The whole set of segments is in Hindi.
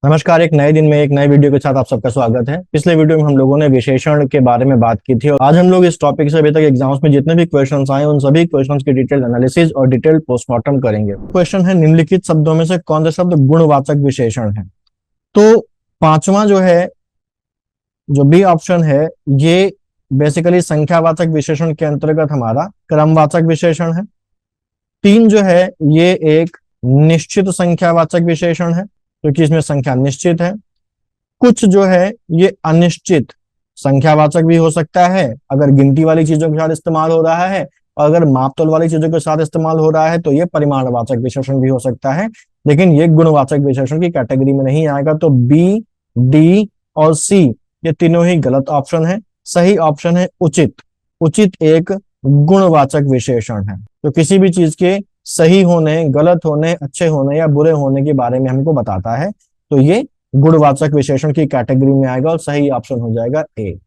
नमस्कार। एक नए दिन में एक नए वीडियो के साथ आप सबका स्वागत है। पिछले वीडियो में हम लोगों ने विशेषण के बारे में बात की थी और आज हम लोग इस टॉपिक से अभी तक एग्जाम्स में जितने भी क्वेश्चंस आए उन सभी क्वेश्चंस की डिटेल एनालिसिस और डिटेल पोस्टमार्टम करेंगे। क्वेश्चन है, निम्नलिखित शब्दों में से कौन सा शब्द गुणवाचक विशेषण है। तो पांचवा जो है, जो बी ऑप्शन है, ये बेसिकली संख्यावाचक विशेषण के अंतर्गत हमारा क्रमवाचक विशेषण है। तीन जो है ये एक निश्चित संख्यावाचक विशेषण है क्योंकि इसमें संख्या निश्चित है। कुछ जो है ये अनिश्चित संख्यावाचक भी हो सकता है अगर गिनती वाली चीजों के साथ इस्तेमाल हो रहा है, और अगर मापतोल वाली चीजों के साथ इस्तेमाल हो रहा है तो ये परिमाणवाचक विशेषण भी हो सकता है, लेकिन ये गुणवाचक विशेषण की कैटेगरी में नहीं आएगा। तो बी, डी और सी ये तीनों ही गलत ऑप्शन है। सही ऑप्शन है उचित। उचित एक गुणवाचक विशेषण है तो किसी भी चीज के सही होने, गलत होने, अच्छे होने या बुरे होने के बारे में हमको बताता है, तो ये गुणवाचक विशेषण की कैटेगरी में आएगा और सही ऑप्शन हो जाएगा ए।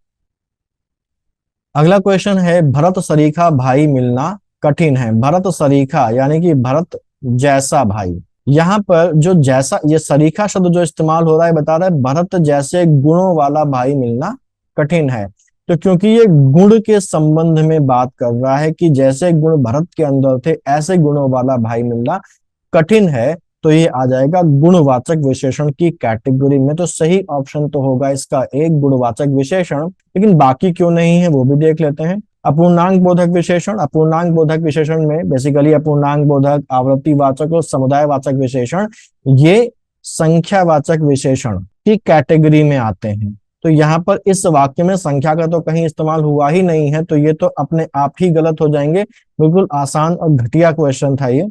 अगला क्वेश्चन है, भरत सरीखा भाई मिलना कठिन है। भरत सरीखा यानी कि भरत जैसा भाई। यहाँ पर जो जैसा, ये सरीखा शब्द जो इस्तेमाल हो रहा है बता रहा है भरत जैसे गुणों वाला भाई मिलना कठिन है। तो क्योंकि ये गुण के संबंध में बात कर रहा है कि जैसे गुण भरत के अंदर थे ऐसे गुणों वाला भाई मिलना कठिन है, तो ये आ जाएगा गुणवाचक विशेषण की कैटेगरी में। तो सही ऑप्शन तो होगा इसका एक गुणवाचक विशेषण। लेकिन बाकी क्यों नहीं है वो भी देख लेते हैं। अपूर्णांक बोधक विशेषण। अपूर्णांक बोधक विशेषण में बेसिकली अपूर्णांक बोधक, आवृत्तिवाचक और समुदायवाचक विशेषण ये संख्यावाचक विशेषण की कैटेगरी में आते हैं। तो यहाँ पर इस वाक्य में संख्या का तो कहीं इस्तेमाल हुआ ही नहीं है, तो ये तो अपने आप ही गलत हो जाएंगे। बिल्कुल आसान और घटिया क्वेश्चन था ये।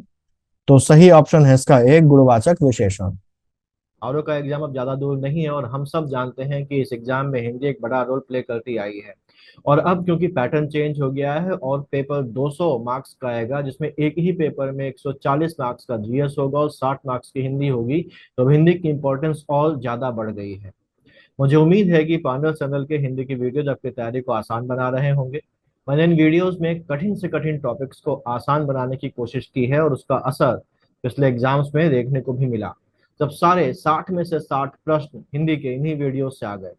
तो सही ऑप्शन है इसका एक गुणवाचक विशेषण। आरओ का एग्जाम अब ज्यादा दूर नहीं है और हम सब जानते हैं कि इस एग्जाम में हिंदी एक बड़ा रोल प्ले करती आई है। और अब क्योंकि पैटर्न चेंज हो गया है और पेपर 200 मार्क्स का आएगा, जिसमें एक ही पेपर में 140 मार्क्स का जीएस होगा और 60 मार्क्स की हिंदी होगी, तो हिंदी की इंपॉर्टेंस और ज्यादा बढ़ गई है। मुझे उम्मीद है कि पांडव चैनल के हिंदी की वीडियोज आपकी तैयारी को आसान बना रहे होंगे। मैंने इन वीडियोस में कठिन से कठिन टॉपिक्स को आसान बनाने की कोशिश की है और उसका असर पिछले एग्जाम्स में देखने को भी मिला, जब सारे 60 में से 60 प्रश्न हिंदी के इन्हीं वीडियोस से आ गए।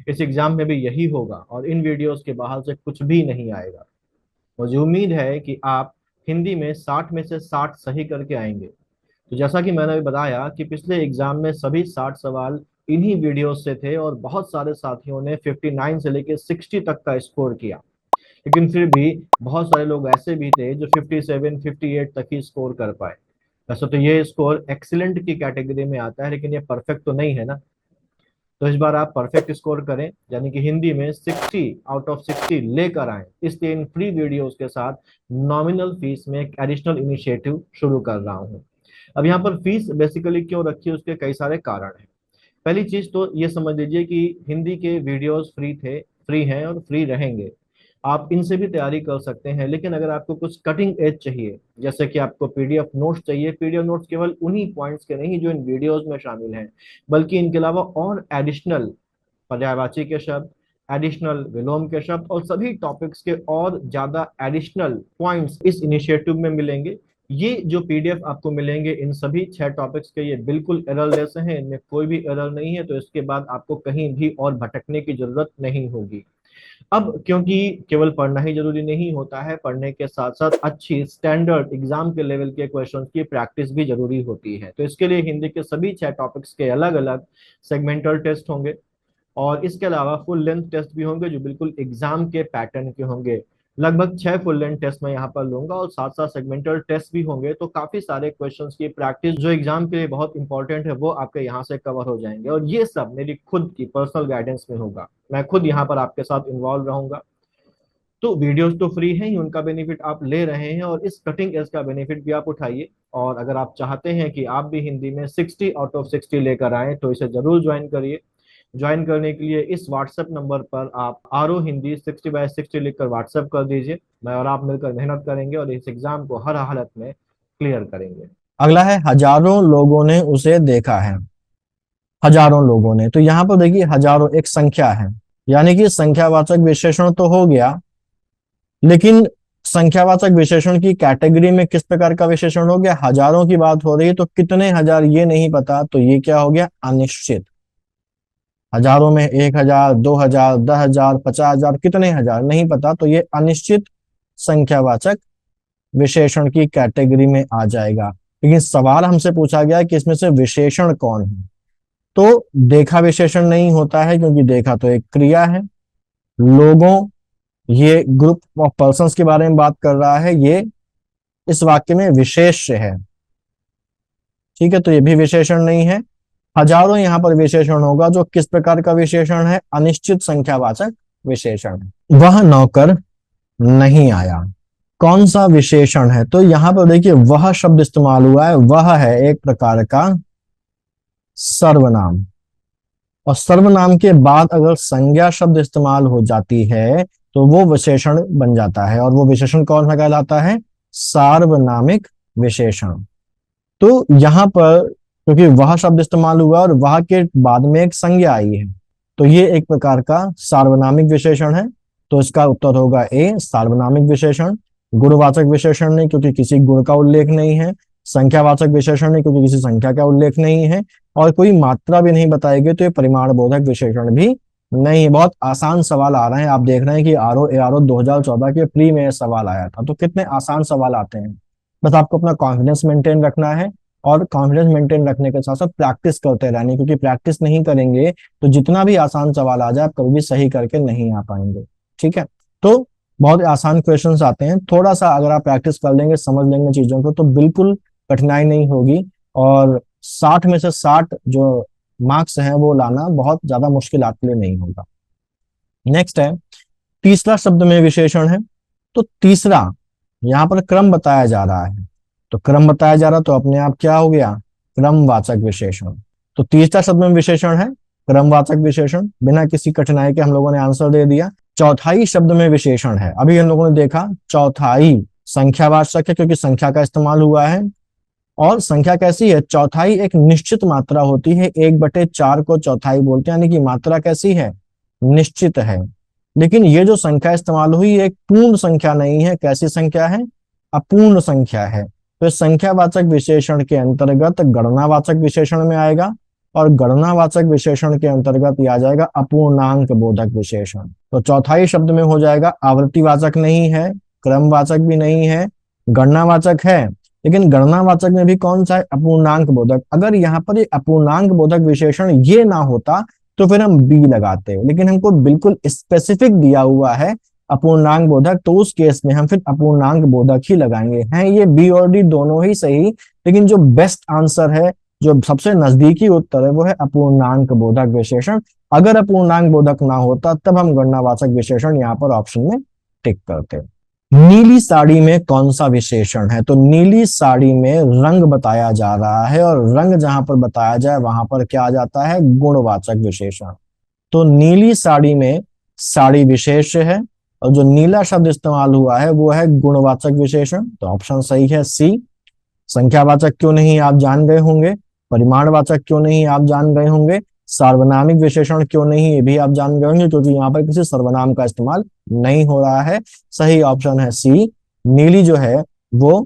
इस एग्जाम में भी यही होगा और इन वीडियोस के बाहर से कुछ भी नहीं आएगा। मुझे उम्मीद है कि आप हिंदी में 60 में से 60 सही करके आएंगे। तो जैसा कि मैंने अभी बताया कि पिछले एग्जाम में सभी 60 सवाल इन्हीं वीडियोस से थे और बहुत सारे साथियों ने 59 से लेकर 60 तक का स्कोर किया। लेकिन फिर भी बहुत सारे लोग ऐसे भी थे जो 57, 58 तक ही स्कोर कर पाए। वैसे तो ये स्कोर एक्सीलेंट की कैटेगरी में आता है, लेकिन ये परफेक्ट तो नहीं है ना। तो इस बार आप परफेक्ट स्कोर करें, यानी कि हिंदी में 60 आउट ऑफ 60 लेकर आए। इसलिए इन फ्री वीडियोस के साथ नॉमिनल फीस में एक एडिशनल इनिशिएटिव शुरू कर रहा हूँ। अब यहाँ पर फीस बेसिकली क्यों रखी है, उसके कई सारे कारण हैं। पहली चीज तो ये समझ लीजिए कि हिंदी के वीडियोस फ्री थे, फ्री हैं और फ्री रहेंगे। आप इनसे भी तैयारी कर सकते हैं, लेकिन अगर आपको कुछ कटिंग एज चाहिए, जैसे कि आपको पीडीएफ नोट्स चाहिए, पीडीएफ नोट्स केवल उन्हीं पॉइंट्स के नहीं जो इन वीडियोस में शामिल हैं, बल्कि इनके अलावा और एडिशनल पर्यायवाची के शब्द, एडिशनल विलोम के शब्द और सभी टॉपिक्स के और ज्यादा एडिशनल पॉइंट्स इस इनिशिएटिव में मिलेंगे। ये जो पीडीएफ आपको मिलेंगे इन सभी 6 टॉपिक्स के, ये बिल्कुल एररलेस हैं, इनमें कोई भी एरर नहीं है। तो इसके बाद आपको कहीं भी और भटकने की जरूरत नहीं होगी। अब क्योंकि केवल पढ़ना ही जरूरी नहीं होता है, पढ़ने के साथ साथ अच्छी स्टैंडर्ड एग्जाम के लेवल के क्वेश्चंस की प्रैक्टिस भी जरूरी होती है। तो इसके लिए हिंदी के सभी 6 टॉपिक्स के अलग अलग सेगमेंटल टेस्ट होंगे और इसके अलावा फुल लेंथ टेस्ट भी होंगे जो बिल्कुल एग्जाम के पैटर्न के होंगे। लगभग 6 फुल लेंथ टेस्ट मैं यहाँ पर लूंगा और साथ साथ सेगमेंटल टेस्ट भी होंगे। तो काफी सारे क्वेश्चंस की प्रैक्टिस जो एग्जाम के लिए बहुत इंपॉर्टेंट है वो आपके यहाँ से कवर हो जाएंगे और ये सब मेरी खुद की पर्सनल गाइडेंस में होगा। मैं खुद यहाँ पर आपके साथ इन्वॉल्व रहूंगा। तो वीडियोस तो फ्री हैं ही, उनका बेनिफिट आप ले रहे हैं और इस कटिंग एज का बेनिफिट भी आप उठाइए। और अगर आप चाहते हैं कि आप भी हिंदी में 60 आउट ऑफ 60 लेकर आए तो इसे जरूर ज्वाइन करिए। ज्वाइन करने के लिए इस व्हाट्सएप नंबर पर आप आरो हिंदी 60/60 लिखकर व्हाट्सएप कर दीजिए। मैं और आप मिलकर मेहनत करेंगे और इस एग्जाम को हर हालत में क्लियर करेंगे। अगला है, हजारों लोगों ने उसे देखा है। हजारों लोगों ने, तो यहाँ पर देखिए हजारों एक संख्या है, यानी कि संख्यावाचक विशेषण तो हो गया, लेकिन संख्यावाचक विशेषण की कैटेगरी में किस प्रकार का विशेषण हो गया, हजारों की बात हो रही है तो कितने हजार ये नहीं पता, तो ये क्या हो गया, अनिश्चित। हजारों में 1,000, 2,000, 10,000, 50,000, कितने हजार नहीं पता, तो ये अनिश्चित संख्यावाचक विशेषण की कैटेगरी में आ जाएगा। लेकिन सवाल हमसे पूछा गया कि इसमें से विशेषण कौन है, तो देखा विशेषण नहीं होता है, क्योंकि देखा तो एक क्रिया है। लोगों, ये ग्रुप ऑफ पर्संस के बारे में बात कर रहा है, ये इस वाक्य में विशेष्य है, ठीक है, तो ये भी विशेषण नहीं है। हजारों यहाँ पर विशेषण होगा, जो किस प्रकार का विशेषण है, अनिश्चित संख्यावाचक विशेषण है। वह नौकर नहीं आया, कौन सा विशेषण है, तो यहां पर देखिए वह शब्द इस्तेमाल हुआ है। वह है एक प्रकार का सर्वनाम, और सर्वनाम के बाद अगर संज्ञा शब्द इस्तेमाल हो जाती है तो वो विशेषण बन जाता है, और वो विशेषण कौन सा कहलाता है, सार्वनामिक विशेषण। तो यहाँ पर क्योंकि वह शब्द इस्तेमाल हुआ और वह के बाद में एक संज्ञा आई है, तो ये एक प्रकार का सार्वनामिक विशेषण है। तो इसका उत्तर होगा ए, सार्वनामिक विशेषण। गुणवाचक विशेषण नहीं, क्योंकि किसी गुण का उल्लेख नहीं है। संख्यावाचक विशेषण नहीं, क्योंकि किसी संख्या का उल्लेख नहीं है। और कोई मात्रा भी नहीं बताएगी, तो ये परिमाण बोधक विशेषण भी नहीं है। बहुत आसान सवाल आ रहे हैं, आप देख रहे हैं कि आरओ एआरओ 2014 के प्री में सवाल आया था, तो कितने आसान सवाल आते हैं। बस आपको अपना कॉन्फिडेंस मेंटेन रखना है, और कॉन्फिडेंस मेंटेन रखने के साथ साथ प्रैक्टिस करते रहने, क्योंकि प्रैक्टिस नहीं करेंगे तो जितना भी आसान सवाल आ जाए आप कभी भी सही करके नहीं आ पाएंगे, ठीक है। तो बहुत आसान क्वेश्चंस आते हैं, थोड़ा सा अगर आप प्रैक्टिस कर लेंगे, समझ लेंगे चीजों को, तो बिल्कुल कठिनाई नहीं होगी, और 60 में से 60 जो मार्क्स हैं वो लाना बहुत ज्यादा मुश्किल आपके लिए नहीं होगा। नेक्स्ट है, तीसरा शब्द में विशेषण है। तो तीसरा, यहाँ पर क्रम बताया जा रहा है, तो क्रम बताया जा रहा तो अपने आप क्या हो गया, क्रमवाचक विशेषण। तो तीसरा शब्द में विशेषण है क्रमवाचक विशेषण, बिना किसी कठिनाई के हम लोगों ने आंसर दे दिया। चौथाई शब्द में विशेषण है, अभी हम लोगों ने देखा चौथाई संख्यावाचक है, क्योंकि संख्या का इस्तेमाल हुआ है। और संख्या कैसी है, चौथाई एक निश्चित मात्रा होती है, 1/4 को चौथाई बोलते हैं, यानी कि मात्रा कैसी है, निश्चित है। लेकिन ये जो संख्या इस्तेमाल हुई एक पूर्ण संख्या नहीं है, कैसी संख्या है, अपूर्ण संख्या है। तो संख्यावाचक विशेषण के अंतर्गत गणनावाचक विशेषण में आएगा, और गणनावाचक विशेषण के अंतर्गत आ जाएगा अपूर्णांक बोधक विशेषण। तो चौथाई शब्द में हो जाएगा आवृत्तिवाचक नहीं है, क्रमवाचक भी नहीं है, गणनावाचक है, लेकिन गणनावाचक में भी कौन सा है, अपूर्णांक बोधक। अगर यहाँ पर ये अपूर्णांक बोधक विशेषण ये ना होता तो फिर हम बी लगाते, लेकिन हमको बिल्कुल स्पेसिफिक दिया हुआ है अपूर्णांक बोधक, तो उस केस में हम फिर अपूर्णांक बोधक ही लगाएंगे। हैं ये बी और डी दोनों ही सही, लेकिन जो बेस्ट आंसर है, जो सबसे नजदीकी उत्तर है, वो है अपूर्णांक बोधक विशेषण। अगर अपूर्णांक बोधक ना होता तब हम गणनावाचक विशेषण यहाँ पर ऑप्शन में टिक करते। नीली साड़ी में कौन सा विशेषण है, तो नीली साड़ी में रंग बताया जा रहा है, और रंग जहां पर बताया जाए वहां पर क्या आ जाता है, गुणवाचक विशेषण। तो नीली साड़ी में साड़ी विशेष है, और जो नीला शब्द इस्तेमाल हुआ है वो है गुणवाचक विशेषण, तो ऑप्शन सही है सी। संख्यावाचक क्यों नहीं आप जान गए होंगे, परिमाणवाचक क्यों नहीं आप जान गए होंगे, सार्वनामिक विशेषण क्यों नहीं ये भी आप जान गए होंगे, क्योंकि यहाँ पर किसी सर्वनाम का इस्तेमाल नहीं हो रहा है। सही ऑप्शन है सी, नीली जो है वो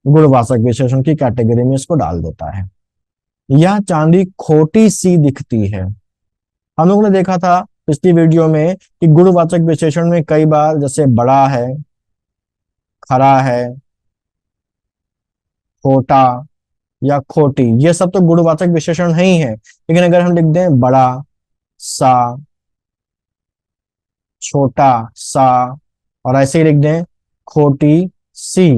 गुणवाचक विशेषण की कैटेगरी में इसको डाल देता है। यह चांदी खोटी सी दिखती है, हम लोगों ने देखा था पिछली वीडियो में कि गुणवाचक विशेषण में कई बार जैसे बड़ा है, खरा है, खोटा या खोटी, ये सब तो गुणवाचक विशेषण नहीं है। लेकिन अगर हम लिख दें बड़ा सा, छोटा सा, और ऐसे ही लिख दें खोटी सी,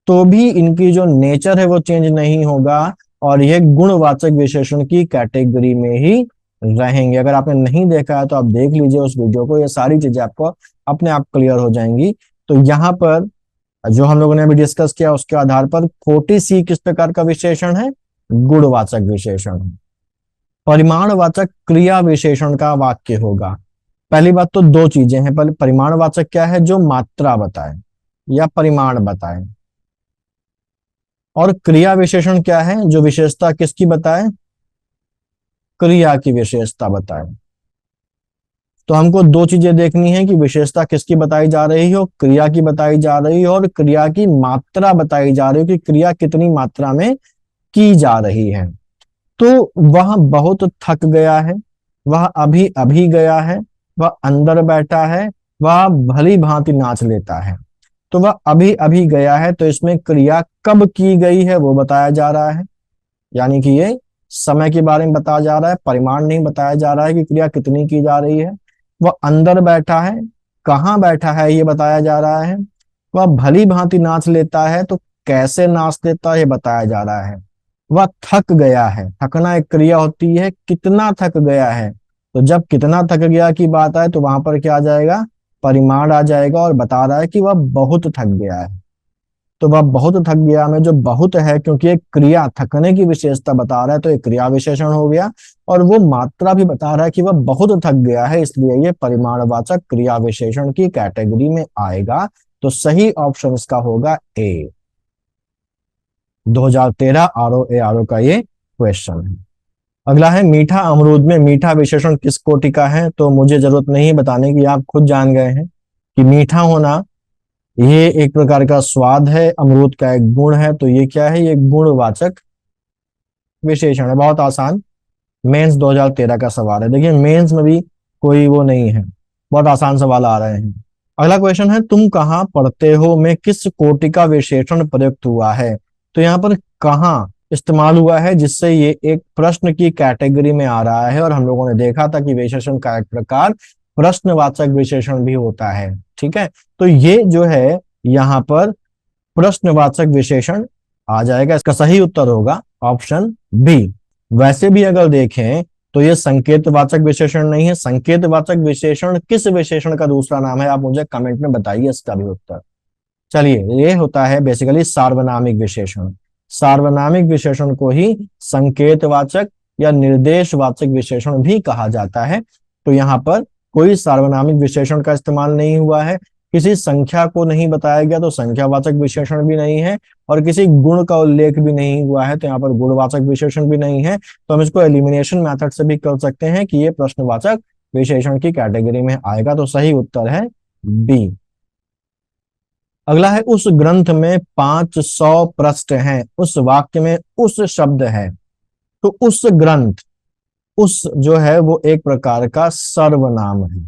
तो भी इनकी जो नेचर है वो चेंज नहीं होगा, और ये गुणवाचक विशेषण की कैटेगरी में ही रहेंगे। अगर आपने नहीं देखा है तो आप देख लीजिए उस वीडियो को, ये सारी चीजें आपको अपने आप क्लियर हो जाएंगी। तो यहाँ पर जो हम लोगों ने अभी डिस्कस किया उसके आधार पर खोटी सी किस प्रकार का विशेषण है, गुणवाचक विशेषण है। परिमाणवाचक क्रिया विशेषण का वाक्य होगा। पहली बात तो दो चीजें हैं, पहले परिमाणवाचक क्या है, जो मात्रा बताए या परिमाण बताए, और क्रिया विशेषण क्या है, जो विशेषता किसकी बताए, क्रिया की विशेषता बताए। तो हमको दो चीजें देखनी है कि विशेषता किसकी बताई जा रही है और क्रिया की बताई जा रही है, और क्रिया की मात्रा बताई जा रही है कि क्रिया कितनी मात्रा में की जा रही है। तो वह बहुत थक गया है, वह अभी अभी गया है, वह अंदर बैठा है, वह भली भांति नाच लेता है। तो वह अभी अभी गया है, तो इसमें क्रिया कब की गई है वो बताया जा रहा है, यानी कि ये समय के बारे में बताया जा रहा है, परिमाण नहीं बताया जा रहा है कि क्रिया कितनी की जा रही है। वह अंदर बैठा है, कहाँ बैठा है ये बताया जा रहा है। वह भली भांति नाच लेता है, तो कैसे नाच लेता है ये बताया जा रहा है। वह थक गया है, थकना एक क्रिया होती है, कितना थक गया है, तो जब कितना थक गया की बात आए तो वहां पर क्या आ जाएगा, परिमाण आ जाएगा, और बता रहा है कि वह बहुत थक गया है। तो वह बहुत थक गया में जो बहुत है, क्योंकि एक क्रिया थकने की विशेषता बता रहा है तो एक क्रिया विशेषण हो गया, और वो मात्रा भी बता रहा है कि वह बहुत थक गया है, इसलिए ये परिमाणवाचक क्रिया विशेषण की कैटेगरी में आएगा। तो सही ऑप्शन इसका होगा ए। 2013 आरओ ए आरओ का ये क्वेश्चन है। अगला है मीठा अमरूद में मीठा विशेषण किस कोटि का है। तो मुझे जरूरत नहीं बताने की, आप खुद जान गए हैं कि मीठा होना ये एक प्रकार का स्वाद है, अमरूद का एक गुण है, तो ये क्या है, ये गुणवाचक विशेषण है। बहुत आसान, मेंस 2013 का सवाल है। देखिए मेंस में भी कोई वो नहीं है, बहुत आसान सवाल आ रहे हैं। अगला क्वेश्चन है तुम कहाँ पढ़ते हो में किस कोटि का विशेषण प्रयुक्त हुआ है। तो यहाँ पर कहाँ इस्तेमाल हुआ है, जिससे ये एक प्रश्न की कैटेगरी में आ रहा है, और हम लोगों ने देखा था कि विशेषण का एक प्रकार प्रश्नवाचक विशेषण भी होता है। ठीक है, तो ये जो है यहाँ पर प्रश्नवाचक विशेषण आ जाएगा। इसका सही उत्तर होगा ऑप्शन बी। वैसे भी अगर देखें तो ये संकेतवाचक विशेषण नहीं है। संकेतवाचक विशेषण किस विशेषण का दूसरा नाम है, आप मुझे कमेंट में बताइए इसका भी उत्तर। चलिए, ये होता है बेसिकली सार्वनामिक विशेषण। सार्वनामिक विशेषण को ही संकेतवाचक या निर्देशवाचक विशेषण भी कहा जाता है। तो यहाँ पर कोई सार्वनामिक विशेषण का इस्तेमाल नहीं हुआ है, किसी संख्या को नहीं बताया गया तो संख्यावाचक विशेषण भी नहीं है, और किसी गुण का उल्लेख भी नहीं हुआ है तो यहाँ पर गुणवाचक विशेषण भी नहीं है। तो हम इसको एलिमिनेशन मेथड से भी कर सकते हैं कि ये प्रश्नवाचक विशेषण की कैटेगरी में आएगा। तो सही उत्तर है बी। अगला है उस ग्रंथ में 500 पृष्ठ हैं, उस वाक्य में उस शब्द है। तो उस ग्रंथ, उस जो है वो एक प्रकार का सर्वनाम है,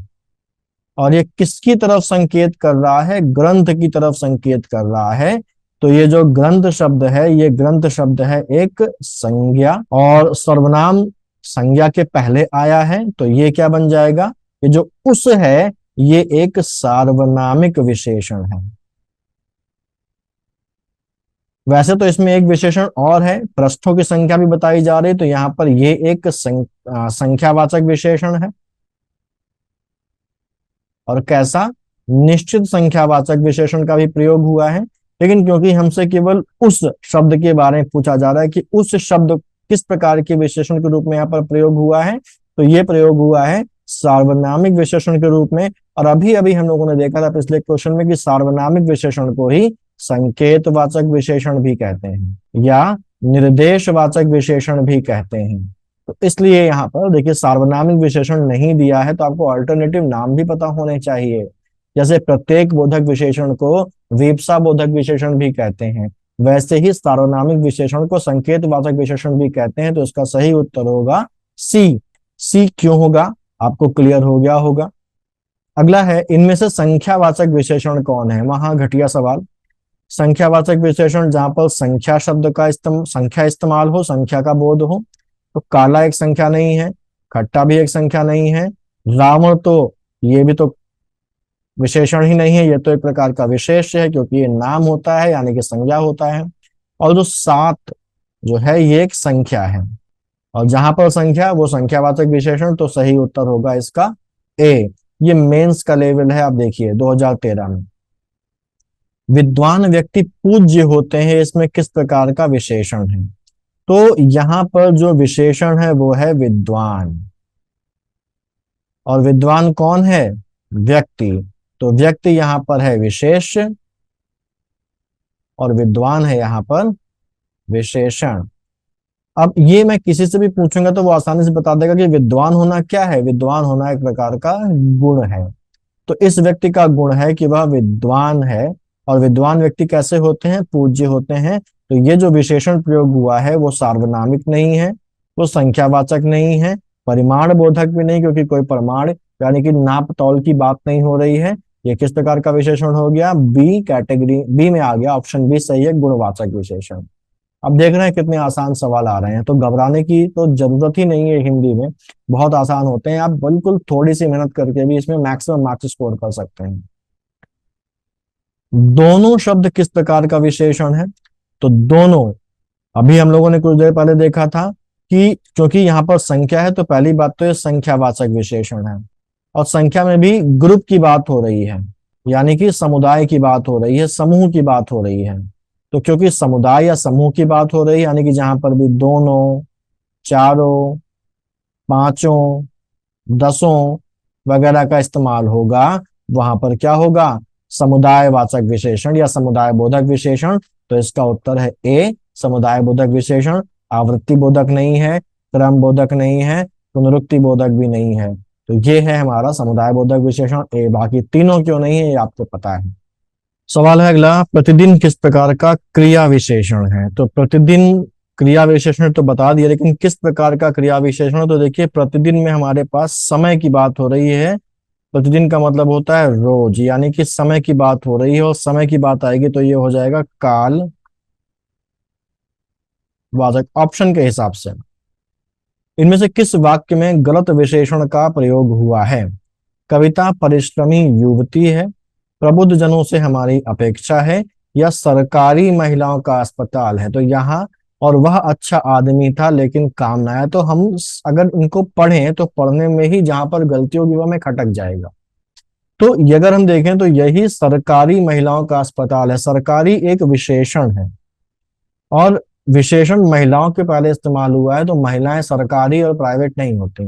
और ये किसकी तरफ संकेत कर रहा है, ग्रंथ की तरफ संकेत कर रहा है। तो ये जो ग्रंथ शब्द है, ये ग्रंथ शब्द है एक संज्ञा, और सर्वनाम संज्ञा के पहले आया है, तो ये क्या बन जाएगा, ये जो उस है ये एक सार्वनामिक विशेषण है। वैसे तो इसमें एक विशेषण और है, पृष्ठों की संख्या भी बताई जा रही है, तो यहाँ पर ये एक संख्यावाचक विशेषण है। और कैसा, निश्चित संख्यावाचक विशेषण का भी प्रयोग हुआ है, लेकिन क्योंकि हमसे केवल उस शब्द के बारे में पूछा जा रहा है कि उस शब्द किस प्रकार के विशेषण के रूप में यहाँ पर प्रयोग हुआ है, तो ये प्रयोग हुआ है सार्वनामिक विशेषण के रूप में। और अभी अभी हम लोगों ने देखा था पिछले क्वेश्चन में कि सार्वनामिक विशेषण को ही संकेतवाचक विशेषण भी कहते हैं या निर्देशवाचक विशेषण भी कहते हैं। तो इसलिए यहाँ पर देखिए सार्वनामिक विशेषण नहीं दिया है, तो आपको अल्टरनेटिव नाम भी पता होने चाहिए। जैसे प्रत्येक बोधक विशेषण को वीप्सा बोधक विशेषण भी कहते हैं, वैसे ही सार्वनामिक विशेषण को संकेतवाचक विशेषण भी कहते हैं। तो इसका सही उत्तर होगा सी। सी क्यों होगा, आपको क्लियर हो गया होगा। अगला है इनमें से संख्यावाचक विशेषण कौन है। वहां घटिया सवाल। संख्यावाचक विशेषण जहां पर संख्या शब्द का संख्या इस्तेमाल हो, संख्या का बोध हो। तो काला एक संख्या नहीं है, खट्टा भी एक संख्या नहीं है, रावण तो ये भी तो विशेषण ही नहीं है, ये तो एक प्रकार का विशेष है क्योंकि ये नाम होता है यानी कि संज्ञा होता है। और जो 7 जो है ये एक संख्या है, और जहां पर संख्या वो संख्यावाचक विशेषण। तो सही उत्तर होगा इसका ए। ये मेंस का लेवल है, आप देखिए 2013 में। विद्वान व्यक्ति पूज्य होते हैं, इसमें किस प्रकार का विशेषण है। तो यहाँ पर जो विशेषण है वो है विद्वान, और विद्वान कौन है, व्यक्ति। तो व्यक्ति यहाँ पर है विशेष और विद्वान है यहाँ पर विशेषण। अब ये मैं किसी से भी पूछूंगा तो वो आसानी से बता देगा कि विद्वान होना क्या है। विद्वान होना एक प्रकार का गुण है। तो इस व्यक्ति का गुण है कि वह विद्वान है। और विद्वान व्यक्ति कैसे होते हैं? पूज्य होते हैं। तो ये जो विशेषण प्रयोग हुआ है वो सार्वनामिक नहीं है, वो संख्यावाचक नहीं है, परिमाण बोधक भी नहीं, क्योंकि कोई प्रमाण यानी कि नाप तौल की बात नहीं हो रही है। ये किस प्रकार का विशेषण हो गया? बी कैटेगरी, बी में आ गया। ऑप्शन बी सही है, गुणवाचक विशेषण। अब देख रहे हैं कितने आसान सवाल आ रहे हैं, तो घबराने की तो जरूरत ही नहीं है। हिंदी में बहुत आसान होते हैं, आप बिल्कुल थोड़ी सी मेहनत करके भी इसमें मैक्सिमम मार्क्स स्कोर कर सकते हैं। दोनों शब्द किस प्रकार का विशेषण है? तो दोनों, अभी हम लोगों ने कुछ देर पहले देखा था कि क्योंकि यहाँ पर संख्या है तो पहली बात तो ये संख्यावाचक विशेषण है। और संख्या में भी ग्रुप की बात हो रही है, यानी कि समुदाय की बात हो रही है, समूह की बात हो रही है। तो क्योंकि समुदाय या समूह की बात हो रही है, यानी कि जहां पर भी दोनों, चारों, पांचों, दसों वगैरह का इस्तेमाल होगा, वहां पर क्या होगा? समुदायवाचक विशेषण या समुदाय बोधक विशेषण। तो इसका उत्तर है ए, समुदाय बोधक विशेषण। आवृत्ति बोधक नहीं है, क्रम बोधक नहीं है, पुनरुक्ति बोधक भी नहीं है। तो ये है हमारा समुदाय बोधक विशेषण ए। बाकी तीनों क्यों नहीं है ये आपको पता है। सवाल है अगला, प्रतिदिन किस प्रकार का क्रिया विशेषण है? तो प्रतिदिन क्रिया विशेषण तो बता दिया, लेकिन किस प्रकार का क्रिया विशेषण? तो देखिए, प्रतिदिन में हमारे पास समय की बात हो रही है। प्रतिदिन का मतलब होता है रोज, यानी कि समय की बात हो रही है, और समय की बात आएगी तो ये हो जाएगा काल वाचक, ऑप्शन के हिसाब से। इनमें से किस वाक्य में गलत विशेषण का प्रयोग हुआ है? कविता परिश्रमी युवती है, प्रबुद्ध जनों से हमारी अपेक्षा है, या सरकारी महिलाओं का अस्पताल है। तो यहाँ, और वह अच्छा आदमी था लेकिन काम ना आया। तो हम अगर इनको पढ़ें तो पढ़ने में ही जहां पर गलती होगी वह हमें खटक जाएगा। तो ये अगर हम देखें तो यही सरकारी महिलाओं का अस्पताल है। सरकारी एक विशेषण है, और विशेषण महिलाओं के पहले इस्तेमाल हुआ है, तो महिलाएं सरकारी और प्राइवेट नहीं होती।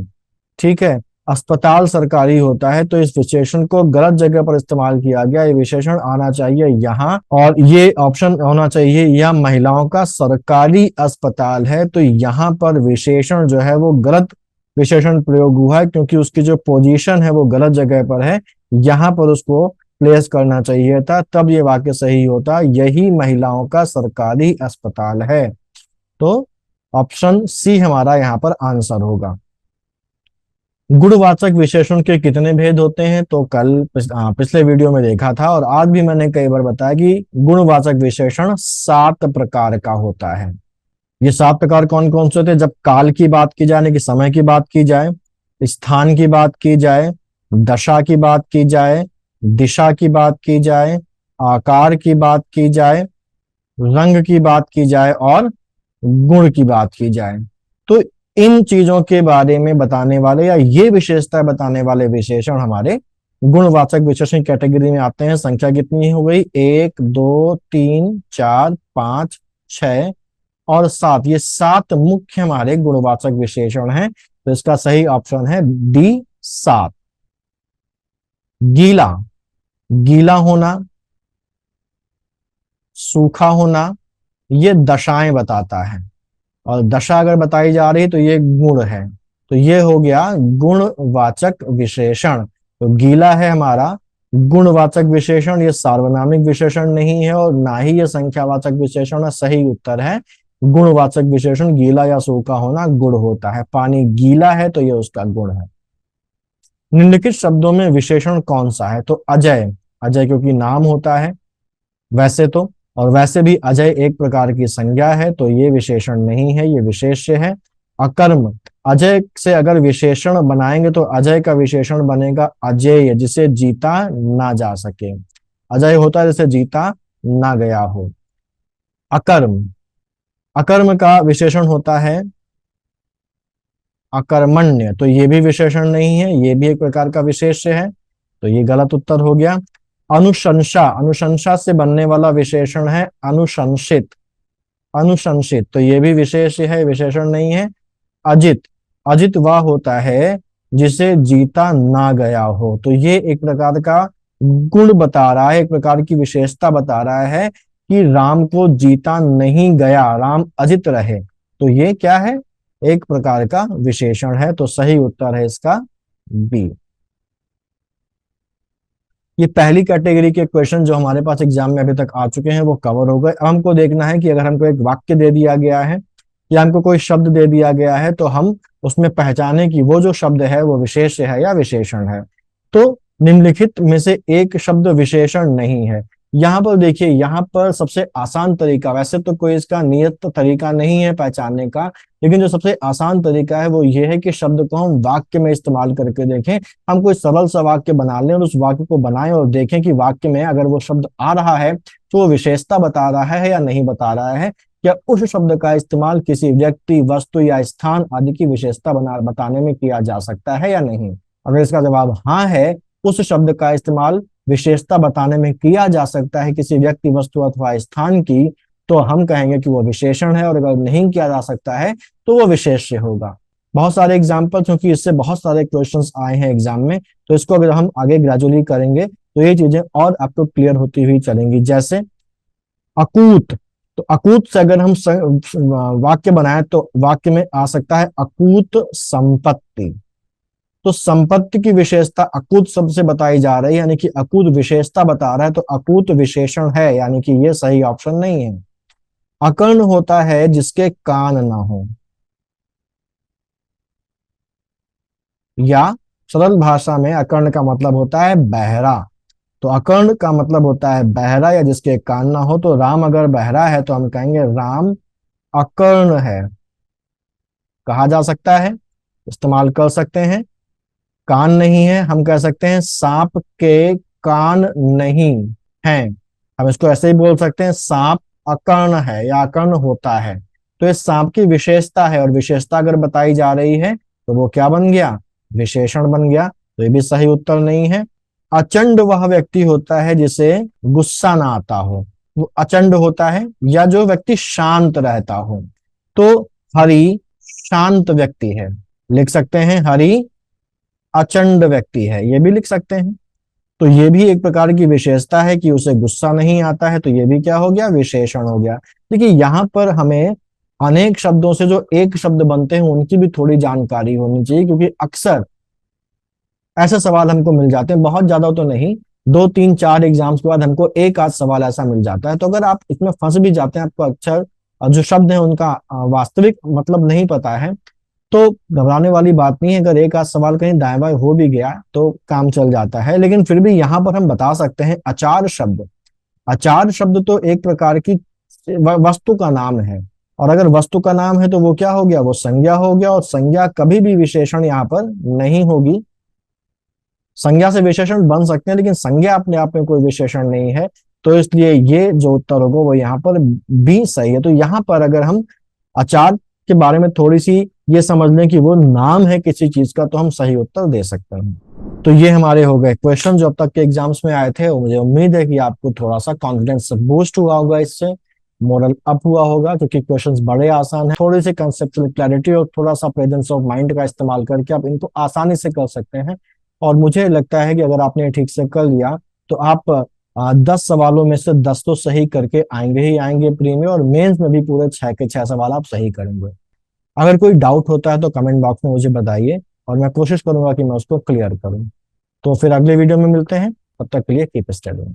ठीक है, अस्पताल सरकारी होता है। तो इस विशेषण को गलत जगह पर इस्तेमाल किया गया। ये विशेषण आना चाहिए यहाँ, और ये ऑप्शन होना चाहिए, यह महिलाओं का सरकारी अस्पताल है। तो यहाँ पर विशेषण जो है वो गलत विशेषण प्रयोग हुआ है, क्योंकि उसकी जो पोजीशन है वो गलत जगह पर है। यहाँ पर उसको प्लेस करना चाहिए था, तब ये वाक्य सही होता। यही महिलाओं का सरकारी अस्पताल है। तो ऑप्शन सी हमारा यहाँ पर आंसर होगा। गुणवाचक विशेषण के कितने भेद होते हैं? तो कल पिछले वीडियो में देखा था, और आज भी मैंने कई बार बताया कि गुणवाचक विशेषण 7 प्रकार का होता है। ये 7 प्रकार कौन कौन से होते हैं? जब काल की बात की जाए, यानी कि समय की बात की जाए, स्थान की बात की जाए, दशा की बात की जाए, दिशा की बात की जाए, आकार की बात की जाए, रंग की बात की जाए, और गुण की बात की जाए। तो इन चीजों के बारे में बताने वाले या ये विशेषता बताने वाले विशेषण हमारे गुणवाचक विशेषण कैटेगरी में आते हैं। संख्या कितनी हो गई? 1, 2, 3, 4, 5, 6 और 7। ये 7 मुख्य हमारे गुणवाचक विशेषण हैं। तो इसका सही ऑप्शन है डी, 7। गीला, गीला होना, सूखा होना, ये दशाएं बताता है। और दशा अगर बताई जा रही तो ये गुण है। तो ये हो गया गुणवाचक विशेषण। तो गीला है हमारा गुणवाचक विशेषण, ये सार्वनामिक विशेषण नहीं है, और ना ही ये संख्यावाचक विशेषण है। सही उत्तर है गुणवाचक विशेषण। गीला या सूखा होना गुण होता है। पानी गीला है तो ये उसका गुण है। निम्नलिखित शब्दों में विशेषण कौन सा है? तो अजय, अजय क्योंकि नाम होता है वैसे तो, और वैसे भी अजय एक प्रकार की संज्ञा है, तो ये विशेषण नहीं है, ये विशेष्य है। अकर्म, अजय से अगर विशेषण बनाएंगे तो अजय का विशेषण बनेगा अजेय, जिसे जीता ना जा सके। अजय होता है जिसे जीता ना गया हो। अकर्म, अकर्म का विशेषण होता है अकर्मण्य, तो ये भी विशेषण नहीं है, ये भी एक प्रकार का विशेष्य है। तो ये गलत उत्तर हो गया। अनुशंसा, अनुशंसा से बनने वाला विशेषण है अनुशंसित, अनुशंसित, तो ये भी विशेष है, विशेषण नहीं है। अजित, अजित वह होता है जिसे जीता ना गया हो। तो ये एक प्रकार का गुण बता रहा है, एक प्रकार की विशेषता बता रहा है कि राम को जीता नहीं गया, राम अजित रहे। तो ये क्या है, एक प्रकार का विशेषण है। तो सही उत्तर है इसका बी। ये पहली कैटेगरी के क्वेश्चन जो हमारे पास एग्जाम में अभी तक आ चुके हैं वो कवर हो गए। अब हमको देखना है कि अगर हमको एक वाक्य दे दिया गया है या हमको कोई शब्द दे दिया गया है तो हम उसमें पहचाने कि वो जो शब्द है वो विशेष्य है या विशेषण है। तो निम्नलिखित में से एक शब्द विशेषण नहीं है। यहाँ पर देखिए, यहाँ पर सबसे आसान तरीका, वैसे तो कोई इसका नियत तरीका नहीं है पहचानने का, लेकिन जो सबसे आसान तरीका है वो ये है कि शब्द को हम वाक्य में इस्तेमाल करके देखें। हम कोई सरल सा वाक्य बना लें और उस वाक्य को बनाएं और देखें कि वाक्य में अगर वो शब्द आ रहा है तो वो विशेषता बता रहा है या नहीं बता रहा है, या उस शब्द का इस्तेमाल किसी व्यक्ति, वस्तु या स्थान आदि की विशेषता बताने में किया जा सकता है या नहीं। अगर इसका जवाब हाँ है, उस शब्द का इस्तेमाल विशेषता बताने में किया जा सकता है किसी व्यक्ति, वस्तु अथवा स्थान की, तो हम कहेंगे कि वो विशेषण है। और अगर नहीं किया जा सकता है तो वो विशेष्य होगा। बहुत सारे एग्जाम्पल, क्योंकि इससे बहुत सारे क्वेश्चंस आए हैं एग्जाम में, तो इसको अगर हम आगे ग्रेजुअली करेंगे तो ये चीजें और आपको क्लियर होती हुई चलेंगी। जैसे अकूत, तो अकूत से अगर हम वाक्य बनाए तो वाक्य में आ सकता है अकूत संपत्ति। तो संपत्ति की विशेषता अकूत शब्द से बताई जा रही है, यानी कि अकूत विशेषता बता रहा है, तो अकूत विशेषण है, यानी कि ये सही ऑप्शन नहीं है। अकर्ण होता है जिसके कान ना हो, या सरल भाषा में अकर्ण का मतलब होता है बहरा। तो अकर्ण का मतलब होता है बहरा या जिसके कान ना हो। तो राम अगर बहरा है तो हम कहेंगे राम अकर्ण है, कहा जा सकता है, इस्तेमाल कर सकते हैं। कान नहीं है, हम कह सकते हैं सांप के कान नहीं हैं। हम इसको ऐसे ही बोल सकते हैं सांप अकर्ण है या अकर्ण होता है। तो ये सांप की विशेषता है, और विशेषता अगर बताई जा रही है तो वो क्या बन गया, विशेषण बन गया। तो ये भी सही उत्तर नहीं है। अचंड वह व्यक्ति होता है जिसे गुस्सा ना आता हो। वो अचंड होता है या जो व्यक्ति शांत रहता हो। तो हरि शांत व्यक्ति है, लिख सकते हैं हरि अचंड व्यक्ति है, ये भी लिख सकते हैं। तो ये भी एक प्रकार की विशेषता है कि उसे गुस्सा नहीं आता है, तो ये भी क्या हो गया, विशेषण हो गया। देखिए यहाँ पर हमें अनेक शब्दों से जो एक शब्द बनते हैं उनकी भी थोड़ी जानकारी होनी चाहिए, क्योंकि अक्सर ऐसे सवाल हमको मिल जाते हैं, बहुत ज्यादा तो नहीं, 2 3 4 एग्जाम्स के बाद हमको एक आध सवाल ऐसा मिल जाता है। तो अगर आप इसमें फंस भी जाते हैं, आपको अक्षर जो शब्द है उनका वास्तविक मतलब नहीं पता है, तो घबराने वाली बात नहीं है। अगर एक आध सवाल कहीं दाएं बाएं हो भी गया तो काम चल जाता है। लेकिन फिर भी यहाँ पर हम बता सकते हैं अचार शब्द। अचार शब्द तो एक प्रकार की वस्तु का नाम है, और अगर वस्तु का नाम है तो वो क्या हो गया, वो संज्ञा हो गया। और संज्ञा कभी भी विशेषण यहाँ पर नहीं होगी। संज्ञा से विशेषण बन सकते हैं लेकिन संज्ञा अपने आप में कोई विशेषण नहीं है। तो इसलिए ये जो उत्तर होगा वो यहाँ पर भी सही है। तो यहाँ पर अगर हम अचार के बारे में थोड़ी सी ये समझ लें कि वो नाम है किसी चीज का, तो हम सही उत्तर दे सकते हैं। तो ये हमारे हो गए क्वेश्चन जो अब तक के एग्जाम्स में आए थे। मुझे उम्मीद है कि आपको थोड़ा सा कॉन्फिडेंस बूस्ट हुआ होगा, इससे मोरल अप हुआ होगा, क्योंकि क्वेश्चंस बड़े आसान हैं। थोड़ी सी कंसेप्चुअल क्लैरिटी और थोड़ा सा प्रेजेंस ऑफ माइंड का इस्तेमाल करके आप इनको आसानी से कर सकते हैं। और मुझे लगता है कि अगर आपने ठीक से कर लिया तो आप 10 सवालों में से 10 तो सही करके आएंगे ही आएंगे प्री में, और मेंस में भी पूरे 6 के 6 सवाल आप सही करेंगे। अगर कोई डाउट होता है तो कमेंट बॉक्स में मुझे बताइए, और मैं कोशिश करूंगा कि मैं उसको क्लियर करूं। तो फिर अगले वीडियो में मिलते हैं, तब तक के लिए कीप स्टडीइंग।